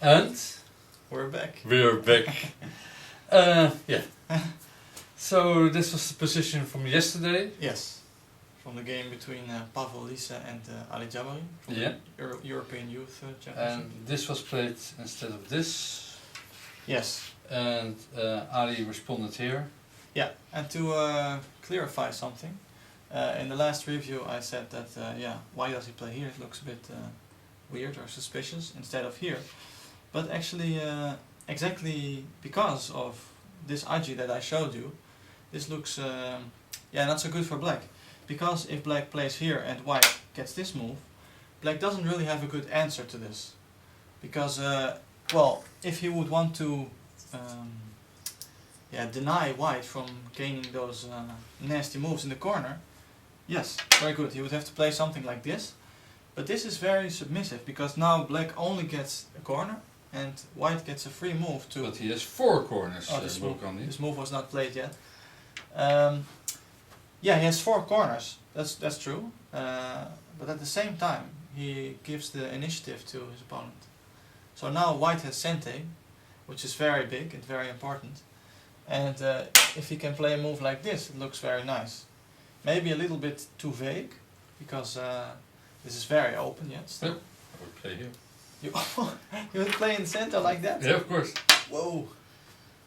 And We're back. we're back. Yeah. So this was the position from yesterday. Yes, from the game between Pavol Lisy and Ali Jabarin from Yeah. the European Youth Championship. And this was played instead of this. Yes. And Ali responded here. Yeah, and to clarify something, in the last review I said that, why does he play here? It looks a bit weird or suspicious instead of here. But actually, exactly because of this Aji that I showed you, this looks not so good for black. Because if black plays here and white gets this move, black doesn't really have a good answer to this. Because, if he would want to deny white from gaining those nasty moves in the corner, yes, very good. He would have to play something like this. But this is very submissive, because now black only gets a corner and white gets a free move to... But he has 4 corners. This Murugandi. move was not played yet. He has 4 corners, that's true. But at the same time, he gives the initiative to his opponent. So now white has Sente, which is very big and very important. And if he can play a move like this, it looks very nice. Maybe a little bit too vague, because this is very open yet. Still. Yep. I would play here. You would play in the center like that? Yeah, of course. Whoa!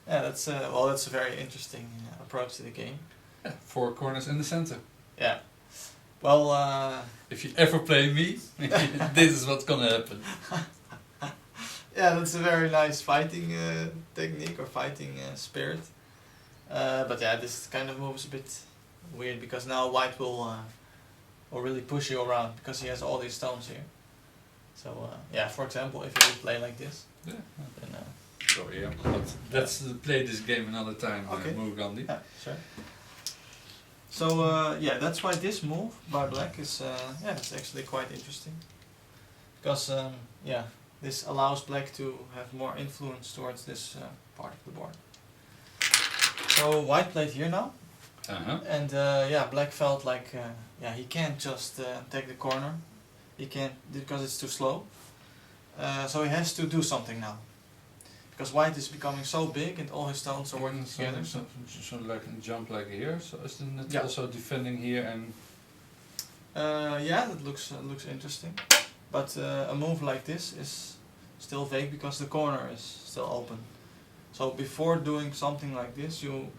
Yeah, that's a very interesting approach to the game. Yeah, 4 corners in the center. Yeah. Well, if you ever play me, this is what's gonna happen. yeah, that's a very nice fighting technique or fighting spirit. But yeah, this kind of move is a bit weird, because now white will really push you around, because he has all these stones here. So for example, if you would play like this, Yeah. then So yeah, but let's play this game another time, Okay. Murugandi. yeah, sure. So that's why this move by black is it's actually quite interesting, because this allows black to have more influence towards this part of the board. So white played here now, and black felt like he can't just take the corner. He can't, because it's too slow. So he has to do something now, because white is becoming so big and all his stones are working together. So like a jump like here. So isn't it Yeah. also defending here and? That looks interesting, but a move like this is still vague, because the corner is still open. So before doing something like this, you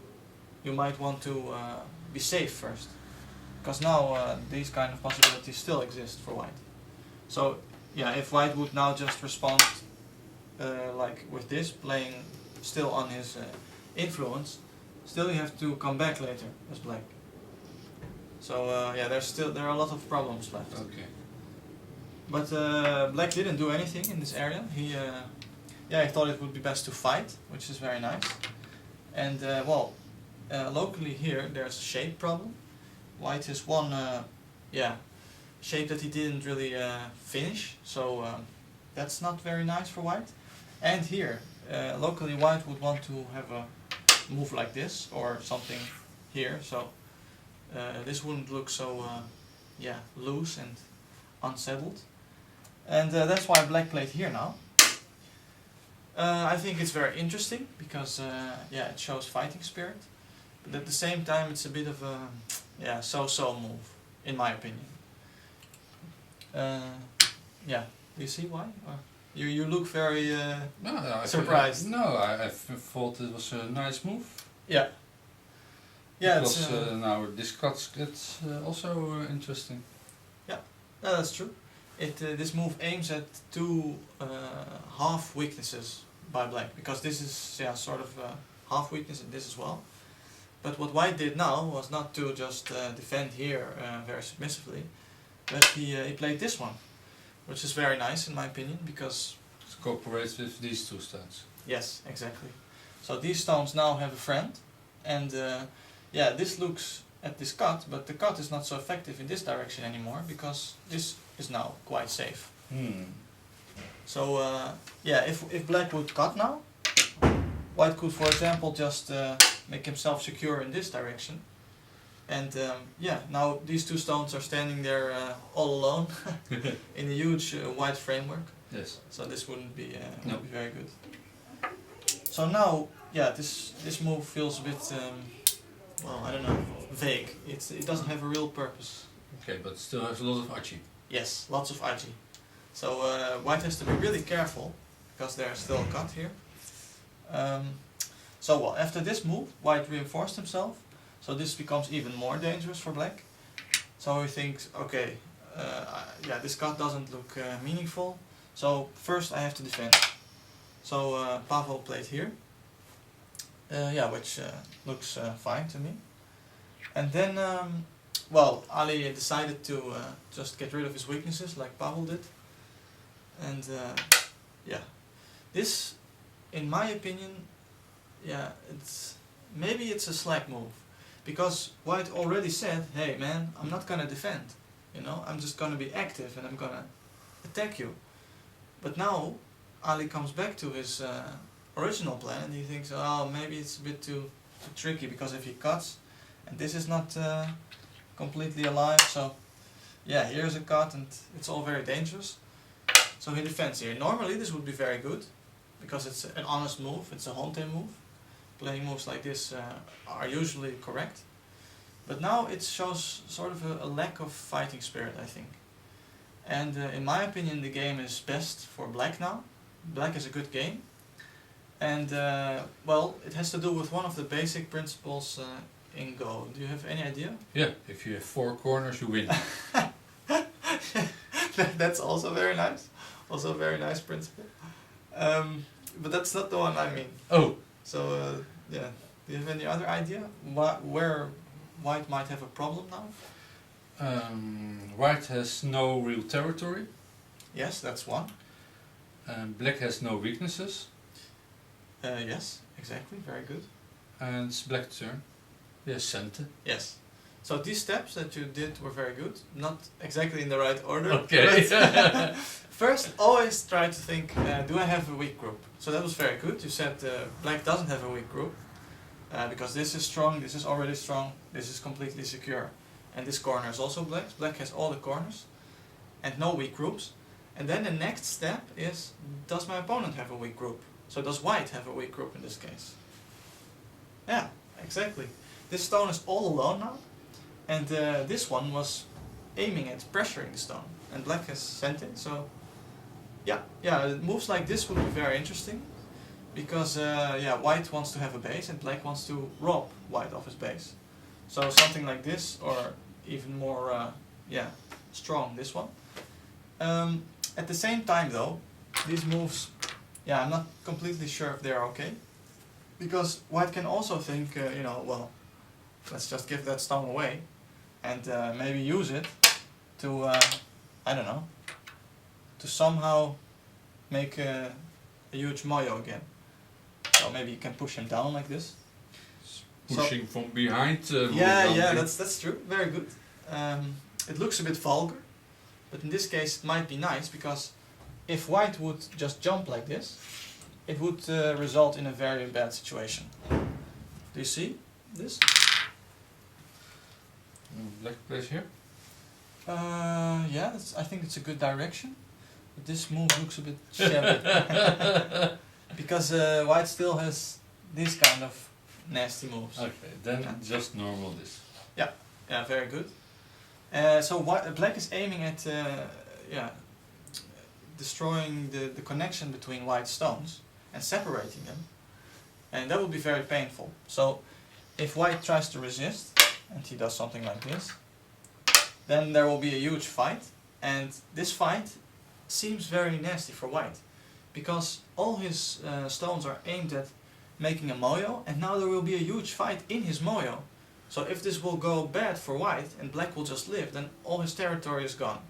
might want to be safe first, because now these kind of possibilities still exist for white. So if white would now just respond like with this, playing still on his influence, still you have to come back later as black. So there are a lot of problems left. Okay. But black didn't do anything in this area. He thought it would be best to fight, which is very nice. And locally here there's a shape problem. White has one shape that he didn't really finish, so that's not very nice for white. And here, locally white would want to have a move like this or something here, so this wouldn't look so loose and unsettled. And that's why black played here now. I think it's very interesting, because it shows fighting spirit, but at the same time it's a bit of a so-so move, in my opinion. Do you see why? Or you look very surprised. I thought it was a nice move. Yeah. Yeah, because now this cut gets also interesting. Yeah, that's true. This move aims at 2 half weaknesses by black, because this is sort of a half weakness and this as well. But what white did now was not to just defend here very submissively, but he played this one, which is very nice in my opinion, because it cooperates with these 2 stones. Yes, exactly. So these stones now have a friend, and this looks at this cut, but the cut is not so effective in this direction anymore, because this is now quite safe. So if black would cut now, white could, for example, just make himself secure in this direction. And now these 2 stones are standing there all alone in a huge white framework. Yes. So this wouldn't be, No. would be very good. So now, yeah, this move feels a bit, well, I don't know, vague. It doesn't have a real purpose. Okay, but still has a lot of archie. Yes, lots of archie. So white has to be really careful because there's still a cut here. So well, after this move, white reinforced himself. So this becomes even more dangerous for black. So he thinks, okay, yeah, this cut doesn't look meaningful. So first I have to defend. So Pavol played here. Yeah, which looks fine to me. And then, well, Ali decided to just get rid of his weaknesses like Pavol did. And yeah, this, in my opinion, yeah, maybe it's a slack move. Because white already said, hey man, I'm not gonna defend. You know, I'm just gonna be active and I'm gonna attack you. But now Ali comes back to his original plan and he thinks, oh, maybe it's a bit too tricky because if he cuts and this is not completely alive, so yeah, here's a cut and it's all very dangerous. So he defends here. Normally this would be very good because it's an honest move, it's a Honte move. Playing moves like this are usually correct. But now it shows sort of a lack of fighting spirit, I think. And in my opinion the game is best for black now. Black is a good game. And well, it has to do with one of the basic principles in Go. Do you have any idea? Yeah, if you have 4 corners you win. That's also very nice. Also a very nice principle. But that's not the one I mean. Oh. So yeah, do you have any other idea where white might have a problem now? White has no real territory. Yes, that's one. Black has no weaknesses. Yes, exactly, very good. And it's black's turn. Yes, center. Yes. So these steps that you did were very good. Not exactly in the right order. Okay. First, always try to think, do I have a weak group? So that was very good. You said black doesn't have a weak group. Because this is strong, this is already strong, this is completely secure. And this corner is also black. Black has all the corners. And no weak groups. And then the next step is, does my opponent have a weak group? So does white have a weak group in this case? Yeah, exactly. This stone is all alone now. And this one was aiming at pressuring the stone. And black has sent it, so yeah, moves like this would be very interesting. Because yeah, white wants to have a base and black wants to rob white of his base. So something like this, or even more yeah, strong, this one. At the same time though, these moves, yeah, I'm not completely sure if they're okay. Because white can also think, you know, well, let's just give that stone away and maybe use it to, I don't know, to somehow make a huge moyo again. So maybe you can push him down like this. Pushing from behind. Yeah, that's true. Very good. It looks a bit vulgar, but in this case it might be nice because if white would just jump like this, it would result in a very bad situation. Do you see this? Black plays here. Yeah, I think it's a good direction. But this move looks a bit shabby. Because white still has this kind of nasty moves. Okay, then Yeah. just normal this. Yeah, very good. So black is aiming at yeah, destroying the connection between white stones and separating them. And that would be very painful. So if white tries to resist, and he does something like this, then there will be a huge fight. And this fight seems very nasty for white. Because all his stones are aimed at making a moyo, and now there will be a huge fight in his moyo. So if this will go bad for white, and black will just live, then all his territory is gone.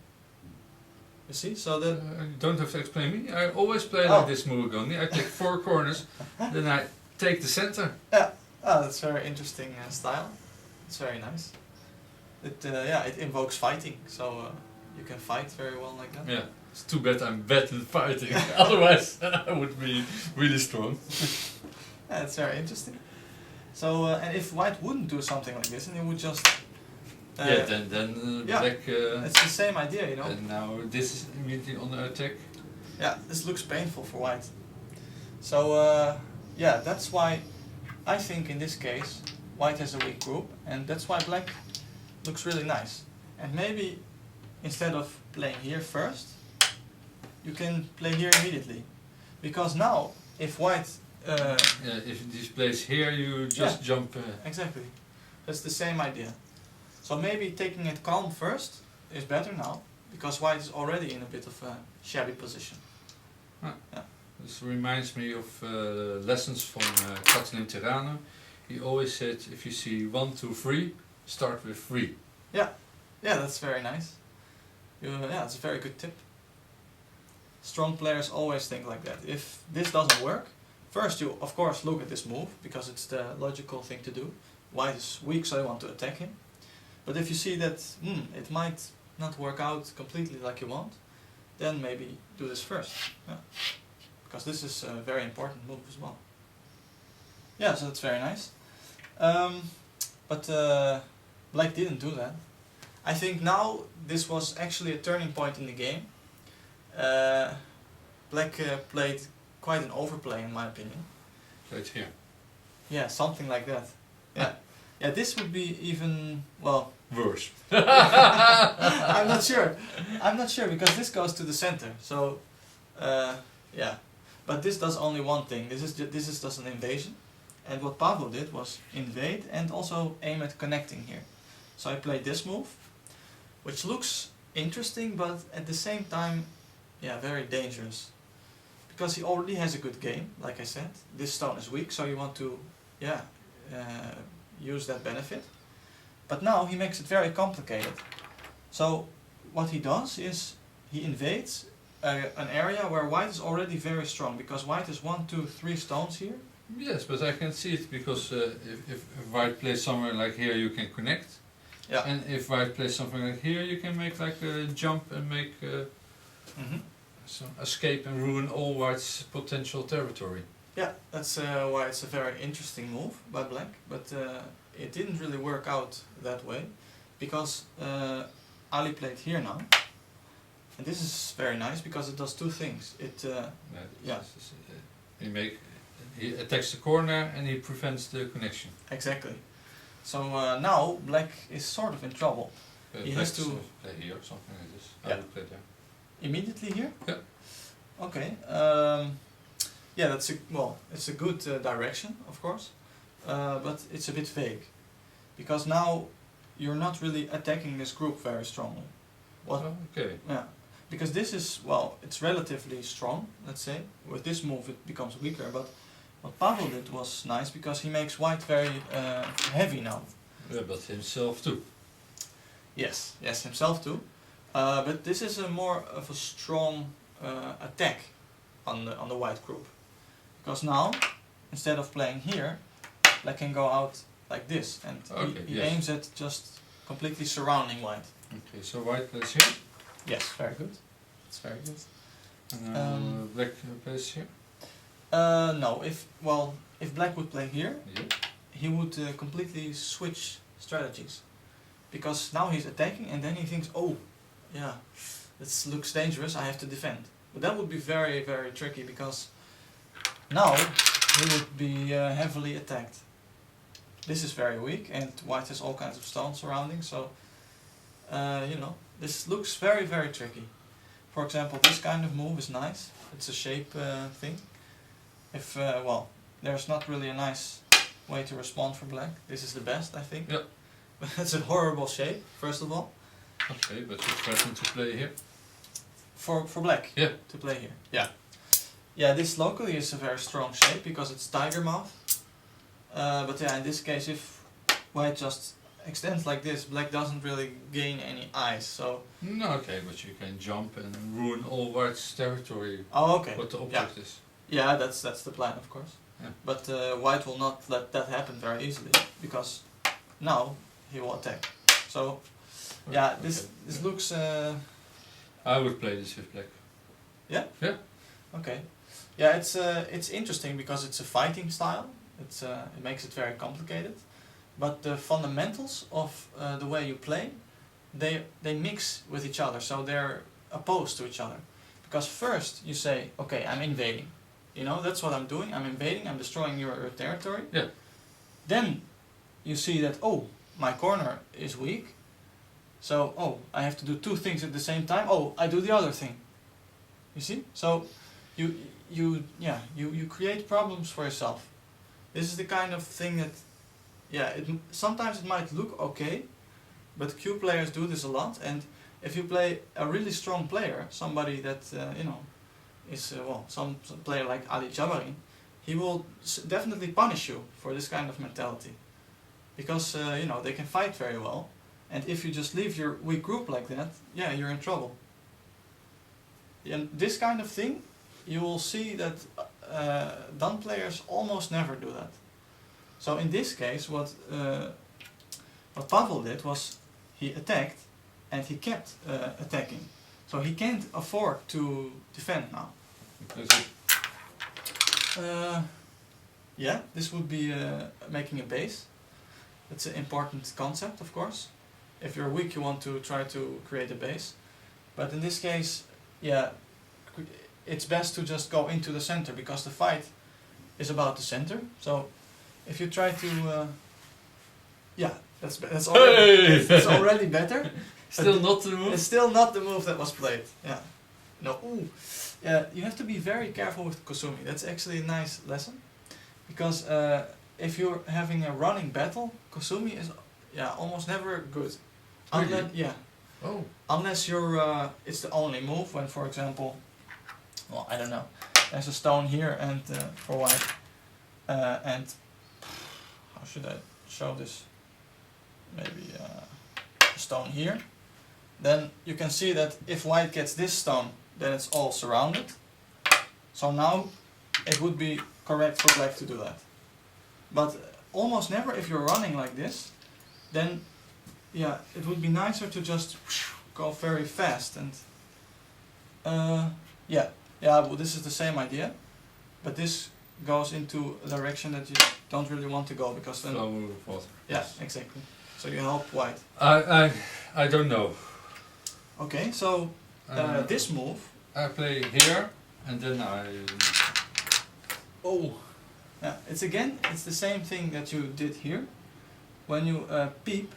You see? So that... You don't have to explain me. I always play Oh. like this Murugandi. I take 4 corners, then I take the center. Yeah, oh, that's a very interesting style. It's very nice. It yeah, it invokes fighting, so you can fight very well like that. Yeah, it's too bad I'm bad at fighting. Otherwise, I would be really strong. Yeah, it's very interesting. So, and if white wouldn't do something like this, and he would just... yeah, then yeah, black... it's the same idea, you know. and now this is immediately on the attack. Yeah, this looks painful for white. So yeah, that's why I think in this case white has a weak group, and that's why black looks really nice. And maybe instead of playing here first, you can play here immediately, because now if white If this plays here, you just jump. exactly, that's the same idea. So maybe taking it calm first is better now, because white is already in a bit of a shabby position. This reminds me of lessons from Katalin Terrano. He always said, if you see 1, 2, 3, start with 3. Yeah, that's very nice. Yeah, it's a very good tip. Strong players always think like that. If this doesn't work, first you of course look at this move, because it's the logical thing to do. White is weak, so you want to attack him. But if you see that it might not work out completely like you want, then maybe do this first. Yeah. Because this is a very important move as well. Yeah, so that's very nice. But black didn't do that. I think now this was actually a turning point in the game. Black played quite an overplay in my opinion. Played here. Yeah, something like that. Yeah. Yeah, this would be even, well... Worse. I'm not sure. I'm not sure, because this goes to the center. So, yeah. But this does only one thing. This is just an invasion. And what Pavol did was invade and also aim at connecting here. So I played this move, which looks interesting, but at the same time, yeah, very dangerous. Because he already has a good game, like I said. This stone is weak, so you want to, yeah, use that benefit. But now he makes it very complicated. So what he does is he invades an area where white is already very strong, because white has 1, 2, 3 stones here. Yes, but I can see it, because if white plays somewhere like here, you can connect. Yeah. And if white plays something like here, you can make like a jump and make some escape and ruin all white's potential territory. Yeah, that's why it's a very interesting move by black, but it didn't really work out that way, because Ali played here now, and this is very nice because it does two things. He attacks the corner and he prevents the connection. Exactly. So now black is sort of in trouble. He has to play here or something like this. Yeah. I would play there. Immediately here? Yeah. Okay. Yeah, that's it's a good direction, of course, but it's a bit vague, because now you're not really attacking this group very strongly. Okay. Yeah, because this is it's relatively strong. Let's say with this move it becomes weaker, but what Pavol did was nice, because he makes white very heavy now. Yeah, but himself too. Yes, himself too. But this is a more of a strong attack on the white group, because now instead of playing here, black can go out like this, and he aims at just completely surrounding white. Okay, so white plays here. Yes, very good. It's very good. And black plays here. No, if black would play here, Yeah. he would completely switch strategies, because now he's attacking and then he thinks, oh, yeah, this looks dangerous, I have to defend. But that would be very, very tricky, because now he would be heavily attacked. This is very weak, and white has all kinds of stones surrounding, so this looks very, very tricky. For example, this kind of move is nice. It's a shape thing. If there's not really a nice way to respond for black. This is the best, I think. Yeah. But it's a horrible shape, first of all. Okay, but you threaten to play here. For black. Yeah. To play here. Yeah. Yeah, this locally is a very strong shape, because it's tiger mouth. But yeah, in this case, if white just extends like this, black doesn't really gain any eyes. So. No, okay, but you can jump and ruin all white's territory. Oh, okay. What the object is. Yeah, that's the plan, of course. Yeah. But white will not let that happen very easily, because now he will attack. So yeah, this looks. I would play this with black. Yeah. Yeah. Okay. Yeah, it's interesting, because it's a fighting style. It makes it very complicated, but the fundamentals of the way you play, they mix with each other, so they're opposed to each other. Because first you say, okay, I'm invading. You know, that's what I'm doing. I'm invading, I'm destroying your territory. Yeah. Then you see that, oh, my corner is weak. So, oh, I have to do two things at the same time. Oh, I do the other thing. You see? So you create problems for yourself. This is the kind of thing that, sometimes it might look okay, but Q players do this a lot. And if you play a really strong player, somebody that is some player like Ali Jabarin, he will definitely punish you for this kind of mentality, because they can fight very well, and if you just leave your weak group like that, you're in trouble. And this kind of thing, you will see that Dun players almost never do that. So in this case, what Pavol did was he attacked, and he kept attacking. So he can't afford to defend now. This would be making a base. That's an important concept, of course. If you're weak, you want to try to create a base. But in this case, it's best to just go into the center, because the fight is about the center. So if you try to... that's already, that's already better. Still not the move? It's still not the move that was played. Yeah. No. Ooh. You have to be very careful with Kusumi. That's actually a nice lesson. Because if you're having a running battle, Kusumi is almost never good. Really? Unless you're it's the only move when, for example, I don't know, there's a stone here and for white, and how should I show this? Maybe a stone here. Then you can see that if white gets this stone, then it's all surrounded. So now it would be correct for black to do that. But almost never, if you're running like this, then it would be nicer to just go very fast. And well, this is the same idea, but this goes into a direction that you don't really want to go, because then exactly. So you help white. I don't know. Okay, so this move, I play here, and then it's the same thing that you did here. When you peep,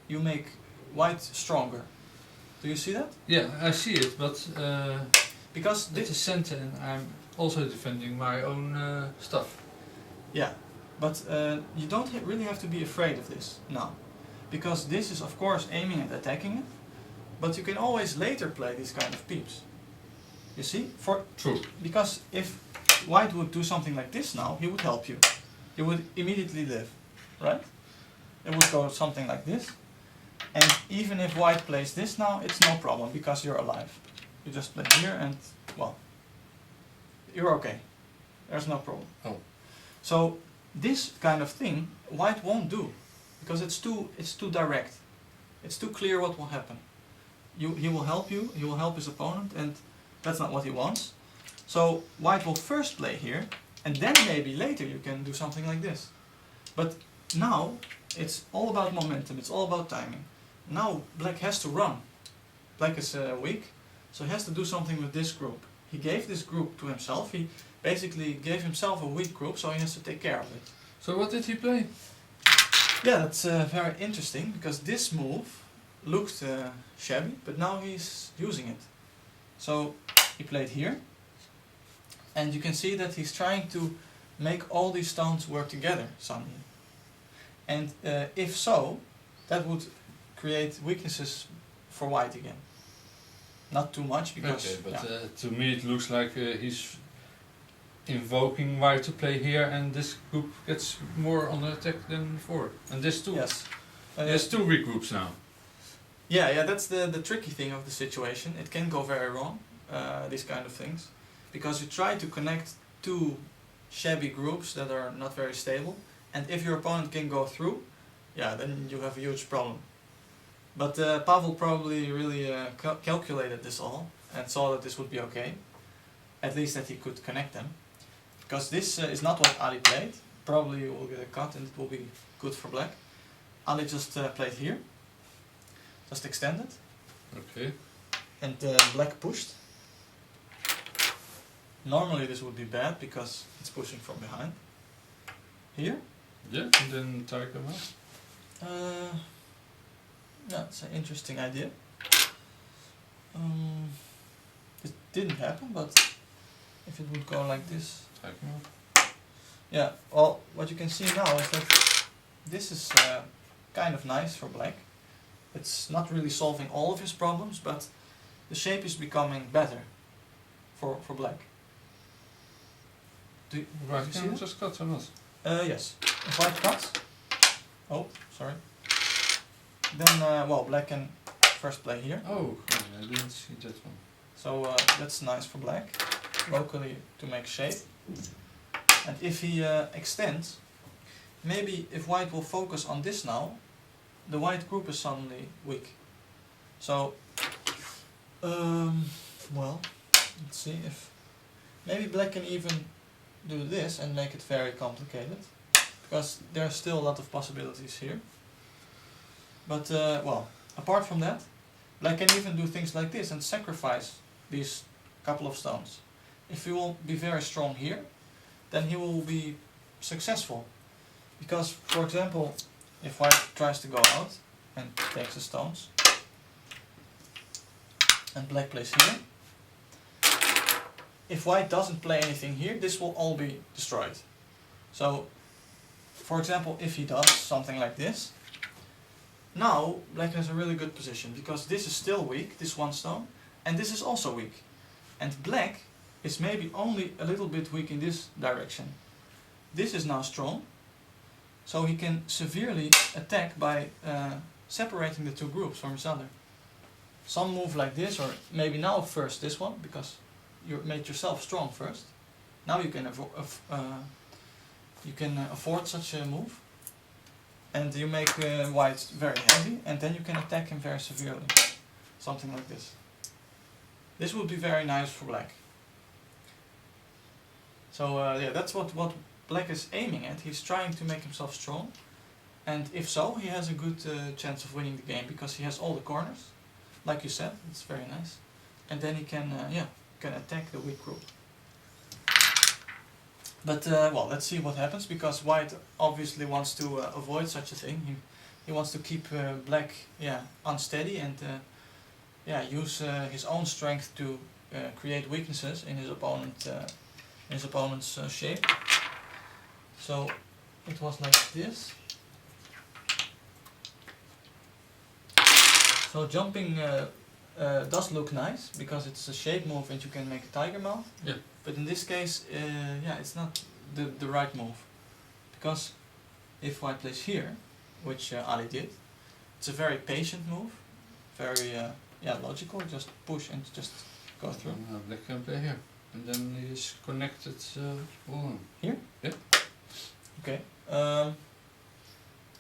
you make white stronger. Do you see that? Yeah, I see it, but because it's a center, and I'm also defending my own stuff. Yeah, but you don't really have to be afraid of this now, because this is of course aiming at attacking it, but you can always later play these kind of peeps. You see? True. Because if white would do something like this now, he would help you. You would immediately live, right? It would go something like this. And even if white plays this now, it's no problem, because you're alive. You just play here and, well, you're okay. There's no problem. Oh. So this kind of thing, white won't do, because it's too direct. It's too clear what will happen. He will help you, he will help his opponent, and that's not what he wants. So white will first play here, and then maybe later you can do something like this. But now it's all about momentum, it's all about timing. Now black has to run. Black is weak, so he has to do something with this group. He gave this group to himself, he basically gave himself a weak group, so he has to take care of it. So what did he play? Yeah, that's very interesting, because this move looked shabby, but now he's using it. So he played here, and you can see that he's trying to make all these stones work together suddenly. And if so, that would create weaknesses for white again. Not too much, because... Okay, but to me it looks like he's invoking white to play here, and this group gets more on the attack than before. And this too. Yes. There's two weak groups now. Yeah, that's the tricky thing of the situation. It can go very wrong, these kind of things. Because you try to connect two shabby groups that are not very stable, and if your opponent can go through, then you have a huge problem. But Pavol probably really calculated this all, and saw that this would be okay. At least that he could connect them. Because this is not what Ali played. Probably you will get a cut and it will be good for black. Ali just played here. Just extended. Okay. And black pushed. Normally this would be bad because it's pushing from behind. Here? Yeah, and then tiger out. Yeah, it's an interesting idea. It didn't happen, but if it would go like this. Tiger out. Yeah, well, what you can see now is that this is kind of nice for black. It's not really solving all of his problems, but the shape is becoming better for black. Do you Right, see can we that? just cut or not? Yes. If white cuts, oh, sorry. Then, well, black can first play here. Oh, I didn't see that one. So that's nice for black, locally to make shape. And if he extends, maybe if white will focus on this now, the white group is suddenly weak. So, well, let's see if maybe black can even do this and make it very complicated, because there are still a lot of possibilities here. But well, apart from that, black can even do things like this and sacrifice these couple of stones. If he will be very strong here, then he will be successful. Because, for example, if white tries to go out and takes the stones, and black plays here, if white doesn't play anything here, this will all be destroyed. So, for example, if he does something like this, now black has a really good position, because this is still weak, this one stone, and this is also weak. And black is maybe only a little bit weak in this direction. This is now strong, so he can severely attack by separating the two groups from each other. Some move like this, or maybe now first this one, because you made yourself strong first. Now you can afford such a move, and you make white very heavy, and then you can attack him very severely. Something like this. This would be very nice for black. So yeah, that's what black is aiming at. He's trying to make himself strong, and if so, he has a good chance of winning the game, because he has all the corners, like you said. It's very nice, and then he can can attack the weak group. But well, let's see what happens, because white obviously wants to avoid such a thing. He wants to keep black unsteady and use his own strength to create weaknesses in his opponent's shape. So it was like this. So jumping does look nice, because it's a shape move and you can make a tiger mouth. Yeah. But in this case, it's not the right move. Because if white plays here, which Ali did, it's a very patient move, very logical, just push and just go through. Black can play here, and then he's connected all on. Here? Yeah. Okay.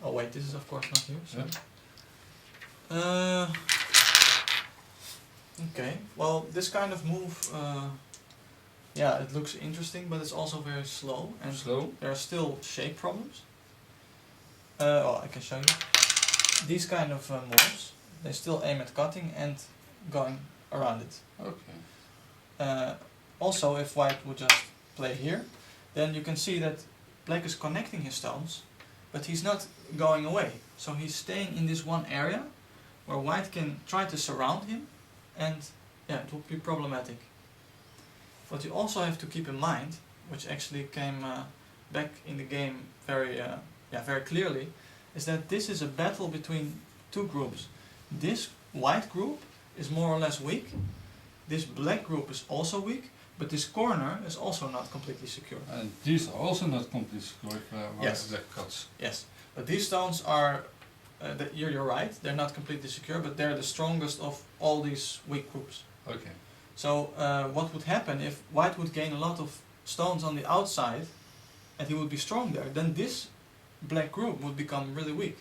Oh wait, this is of course not here. So. Yeah. Okay, well, this kind of move, it looks interesting, but it's also very slow, and there are still shape problems. I can show you. These kind of moves, they still aim at cutting and going around it. Okay. Also, if white would just play here, then you can see that black is connecting his stones, but he's not going away. So he's staying in this one area, where white can try to surround him, and it would be problematic. What you also have to keep in mind, which actually came back in the game very clearly, is that this is a battle between two groups. This white group is more or less weak, this black group is also weak, but this corner is also not completely secure. And these are also not completely secure if Yes. black cuts. Yes, but these stones are, you're right, they're not completely secure, but they're the strongest of all these weak groups. Okay. So what would happen if white would gain a lot of stones on the outside and he would be strong there, then this black group would become really weak.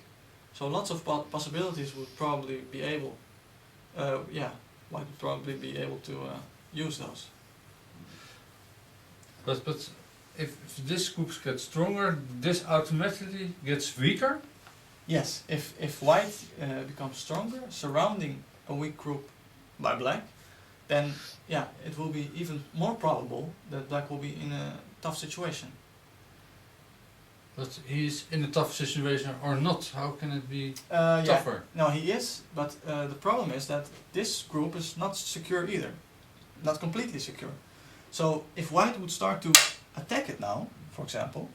So lots of possibilities would probably be able, white would probably be able to use those. But if this group gets stronger, this automatically gets weaker? Yes, if white becomes stronger, surrounding a weak group by black, then yeah, it will be even more probable that black will be in a tough situation. But he's in a tough situation or not? How can it be Yeah, tougher? no, he is, but the problem is that this group is not secure either. Not completely secure. So if white would start to attack it now, for example,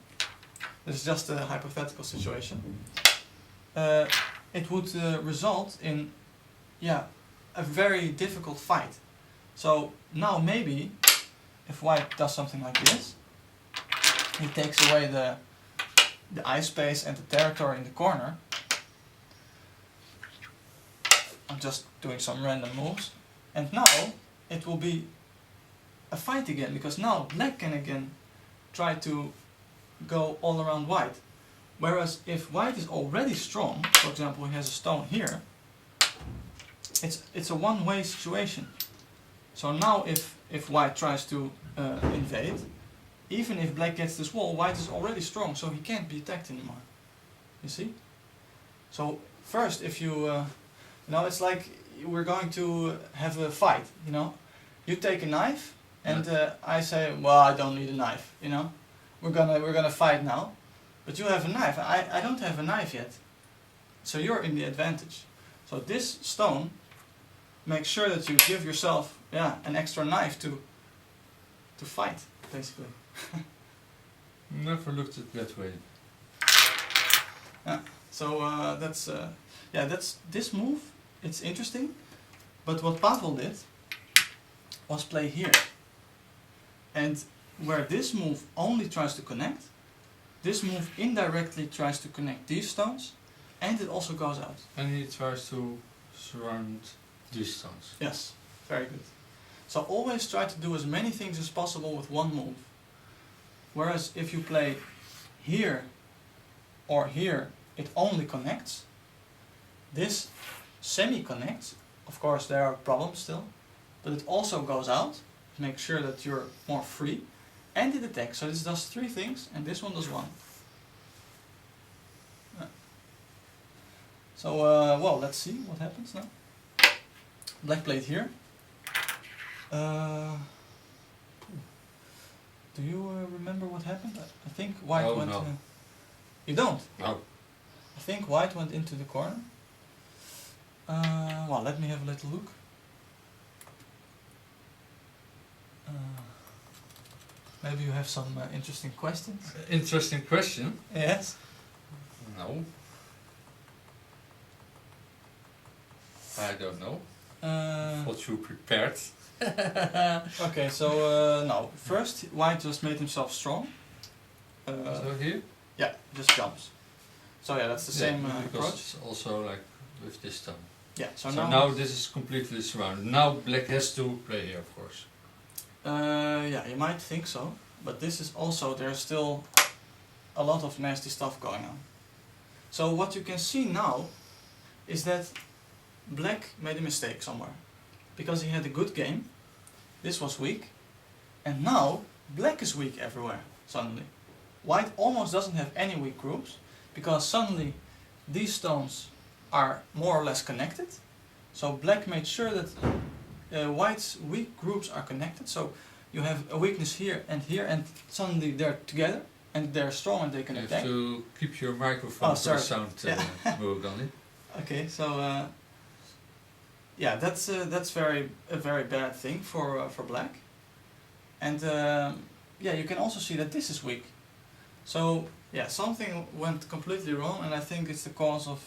this is just a hypothetical situation, it would result in, yeah, a very difficult fight. So now maybe, if white does something like this, he takes away the eye space and the territory in the corner. I'm just doing some random moves. And now it will be a fight again, because now black can again try to go all around white. Whereas if white is already strong, for example he has a stone here, it's a one-way situation. So now if white tries to invade, even if black gets this wall, white is already strong, so he can't be attacked anymore. You see? So first, if you, you know, it's like we're going to have a fight. You know, you take a knife, and I say, well, I don't need a knife. You know, we're gonna fight now, but you have a knife. I don't have a knife yet, so you're in the advantage. So this stone makes sure that you give yourself, yeah, an extra knife to fight, basically. Never looked at it that way. Yeah. So that's this move. It's interesting, but what Pavol did was play here, and where this move only tries to connect, this move indirectly tries to connect these stones, and it also goes out. And he tries to surround these stones. Yes, very good. So always try to do as many things as possible with one move. Whereas if you play here or here, it only connects. This semi-connects. Of course there are problems still, but it also goes out to make sure that you're more free, and it attacks. So this does three things, and this one does one. So well, let's see what happens now. Black played here. Do you remember what happened? I think white went. No. You don't? No. I think white went into the corner. Well, let me have a little look. Maybe you have some interesting questions? Interesting question. Yes? No. I don't know. What you prepared. Okay, so no. First, white just made himself strong. So here? Yeah, just jumps. So yeah, that's the same because approach. it's also like with this stone. Yeah, so, So now this is completely surrounded. Now black has to play here, of course. Yeah, you might think so, but this is also, there's still a lot of nasty stuff going on. So what you can see now is that black made a mistake somewhere, because he had a good game, this was weak, and now black is weak everywhere, suddenly. White almost doesn't have any weak groups, because suddenly these stones are more or less connected. So black made sure that white's weak groups are connected, so you have a weakness here, and suddenly they're together, and they're strong and they can attack. You have to keep your microphone for the sound, Murugandi. Okay, so yeah, that's a very bad thing for black, and yeah, you can also see that this is weak. So yeah, something went completely wrong, and I think it's the cause of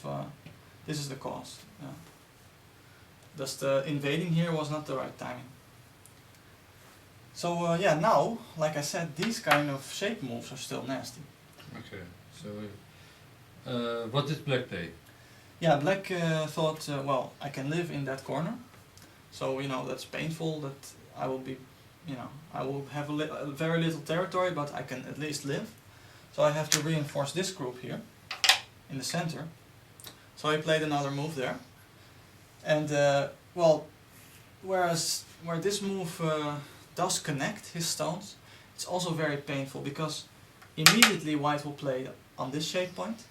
this is the cause. Just the invading here was not the right timing. So yeah, now, like I said, these kind of shape moves are still nasty. Okay, so what did black play? Yeah, black thought, well, I can live in that corner, so you know that's painful. That I will be, you know, I will have a very little territory, but I can at least live. So I have to reinforce this group here, in the center. So he played another move there, and well, where this move does connect his stones, it's also very painful, because immediately white will play on this shape point,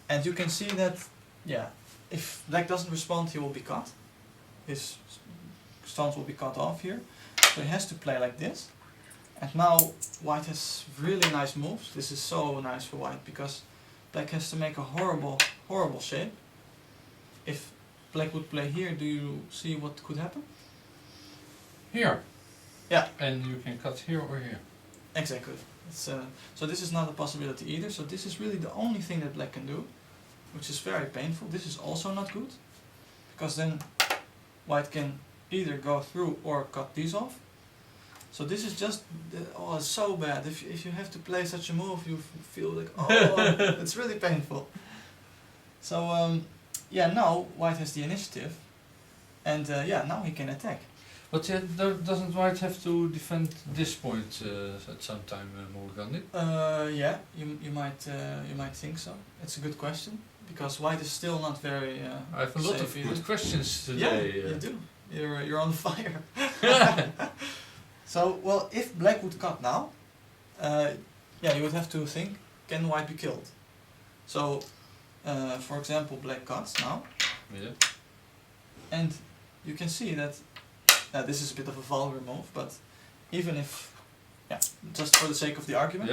and you can see that, yeah, if black doesn't respond, he will be cut. His stones will be cut off here. So he has to play like this. And now white has really nice moves. This is so nice for white because black has to make a horrible, horrible shape. If black would play here, do you see what could happen? Here. Yeah. And you can cut here or here. Exactly. It's, so this is not a possibility either. So this is really the only thing that black can do, which is very painful. This is also not good, because then white can either go through or cut these off. So this is just, oh, it's so bad. If you have to play such a move, you feel like, oh, it's really painful. So yeah, now white has the initiative, and yeah, now he can attack. But doesn't white have to defend this point at some time, Murugandi? Yeah, you might think so. It's a good question, because white is still not very. I have a lot of either. good questions Yeah, today. you do. You're on fire. So, well, if black would cut now, yeah, you would have to think, can white be killed? So, for example, black cuts now, Yeah. and you can see that this is a bit of a vulgar move, but even if, yeah, just for the sake of the argument,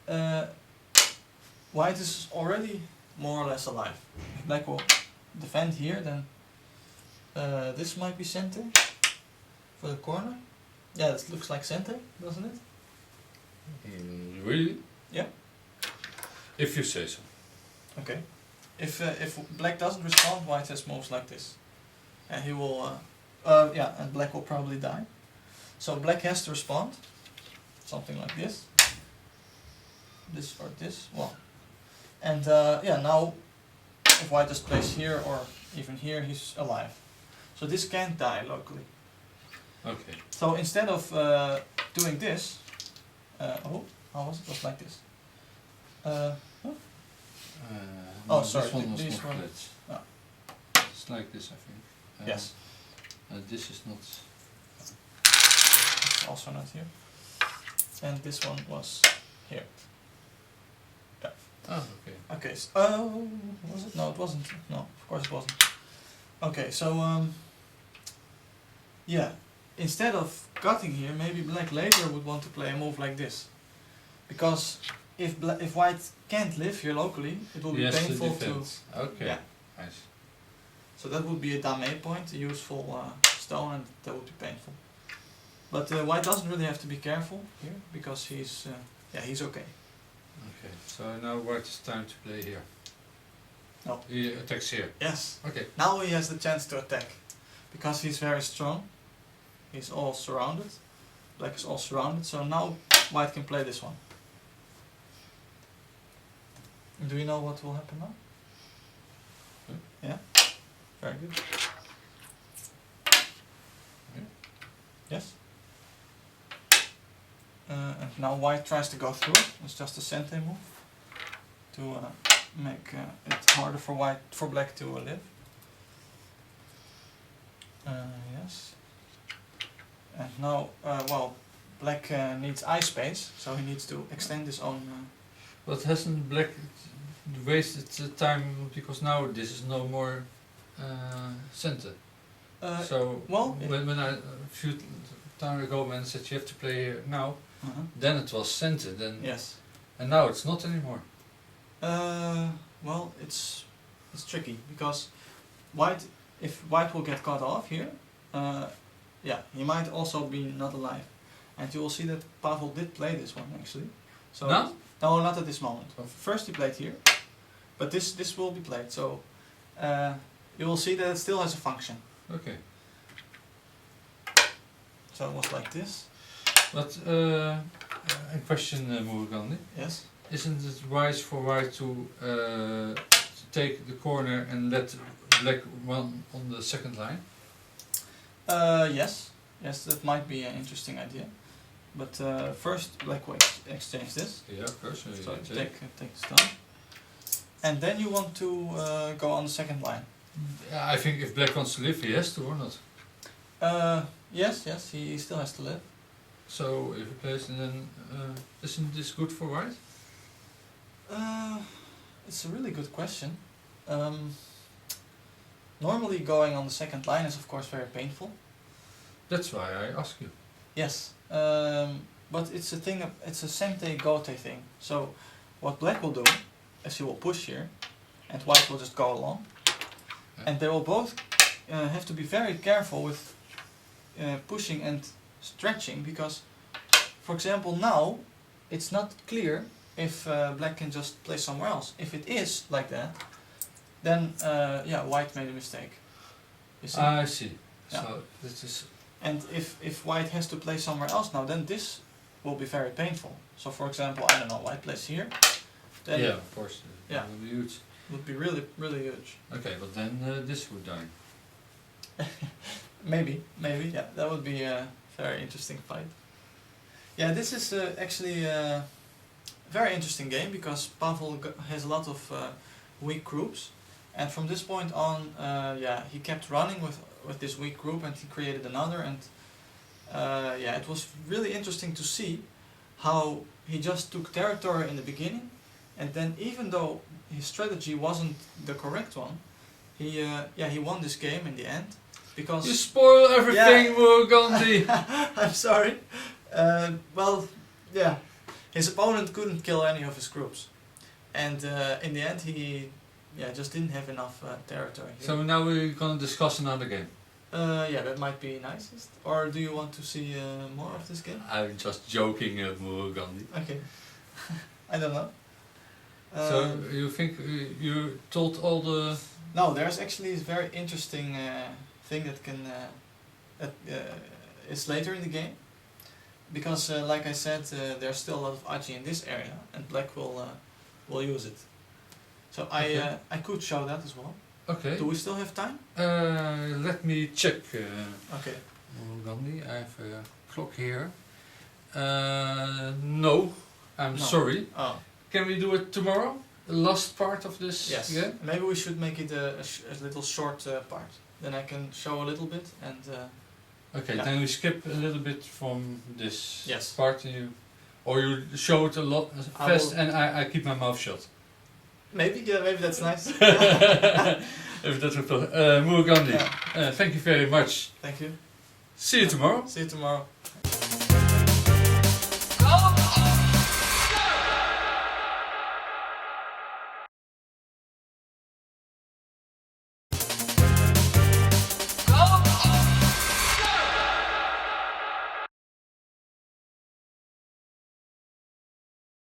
Yep. white is already more or less alive. If black will defend here, then this might be center for the corner. Yeah, it looks like center, doesn't it? Really? Yeah. If you say so. Okay. If black doesn't respond, white has moves like this, and he will. Yeah, and black will probably die. So black has to respond, something like this. This or this. Well, and yeah, now if white just plays here or even here, he's alive. So this can't die locally. Okay. So instead of doing this, oh, how was it? It was like this. Huh? No, Oh, sorry, This one was these not were- split. oh. It's like this, I think. Yes. This is not. It's also not here. And this one was here. Oh, okay. Okay, so, was it? No, it wasn't. No, of course it wasn't. Okay, so, yeah, instead of cutting here, maybe black later would want to play a move like this. Because if white can't live here locally, it will be Yes, to painful to... defend. Okay. Yeah. Nice. So that would be a dame point, a useful stone, and that would be painful. But white doesn't really have to be careful here, because he's, yeah, he's okay. Okay. So now white is time to play here. No. He attacks here. Yes. Okay. Now he has the chance to attack, because he's very strong. He's all surrounded. Black is all surrounded, so now white can play this one. Do you know what will happen now? Yeah? Very good. Yeah. Yes? And now white tries to go through. It's just a center move to make it harder for black to live. Yes. And now, well, black needs eye space, so he needs to extend his own. But hasn't black wasted the time because now this is no more center? So well, when I a few time ago when I said you have to play here now, then it was center. Then yes. and now it's not anymore. Well, it's tricky because if white will get cut off here, yeah, he might also be not alive, and you will see that Pavol did play this one actually. So No? no, not at this moment. First he played here, but this will be played. So you will see that it still has a function. Okay. So it was like this. But a question, Murugandi. Yes. Isn't it wise for white to take the corner and let black run on the second line? Yes. Yes, that might be an interesting idea. But first black will exchange this. Yeah, of course. So you take the stone. And then you want to go on the second line. I think if black wants to live, he has to or not. Yes, he still has to live. So if he plays, and then isn't this good for white? It's a really good question. Normally going on the second line is of course very painful. That's why I ask you. Yes, but it's a thing. It's a sente gote thing. So, what black will do is he will push here, and white will just go along, and they will both have to be very careful with pushing and stretching because, for example, now it's not clear if black can just play somewhere else. If it is like that, then yeah, white made a mistake. You see? I see. Yeah. So this is. And if white has to play somewhere else now, then this will be very painful. So for example, I don't know, white plays here, then Yeah, of course. Yeah. It will be huge. it would be really, really huge. Okay, but then this would die. Maybe, yeah, that would be a very interesting fight. Yeah, this is actually a very interesting game because Pavol has a lot of weak groups, and from this point on, yeah, he kept running with this weak group, and he created another, and yeah, it was really interesting to see how he just took territory in the beginning, and then even though his strategy wasn't the correct one, he yeah, he won this game in the end because You spoil everything, Yeah. Murugandi! I'm sorry. Well, yeah, his opponent couldn't kill any of his groups, and in the end he just didn't have enough territory. So now we're gonna discuss another game. Yeah, that might be nicest. Or do you want to see more of this game? I'm just joking, Murugandi. Okay. I don't know. So you think you told all the... No, there's actually a very interesting thing that can that is later in the game, because like I said, there's still a lot of aji in this area, and black will use it. So Okay. I could show that as well. Okay. Do we still have time? Let me check. Okay. Murugandi, I have a clock here. No, I'm No. sorry. Oh, Can we do it tomorrow? The last part of this yes. game? Maybe we should make it a little short part. Then I can show a little bit and. Okay, Yeah. then we skip a little bit from this Yes. part, or you show it a lot I fast, will- and I keep my mouth shut. Maybe, yeah, maybe that's nice. If that's what Murugandi, Yeah. thank you very much. Thank you. See you tomorrow. See you tomorrow.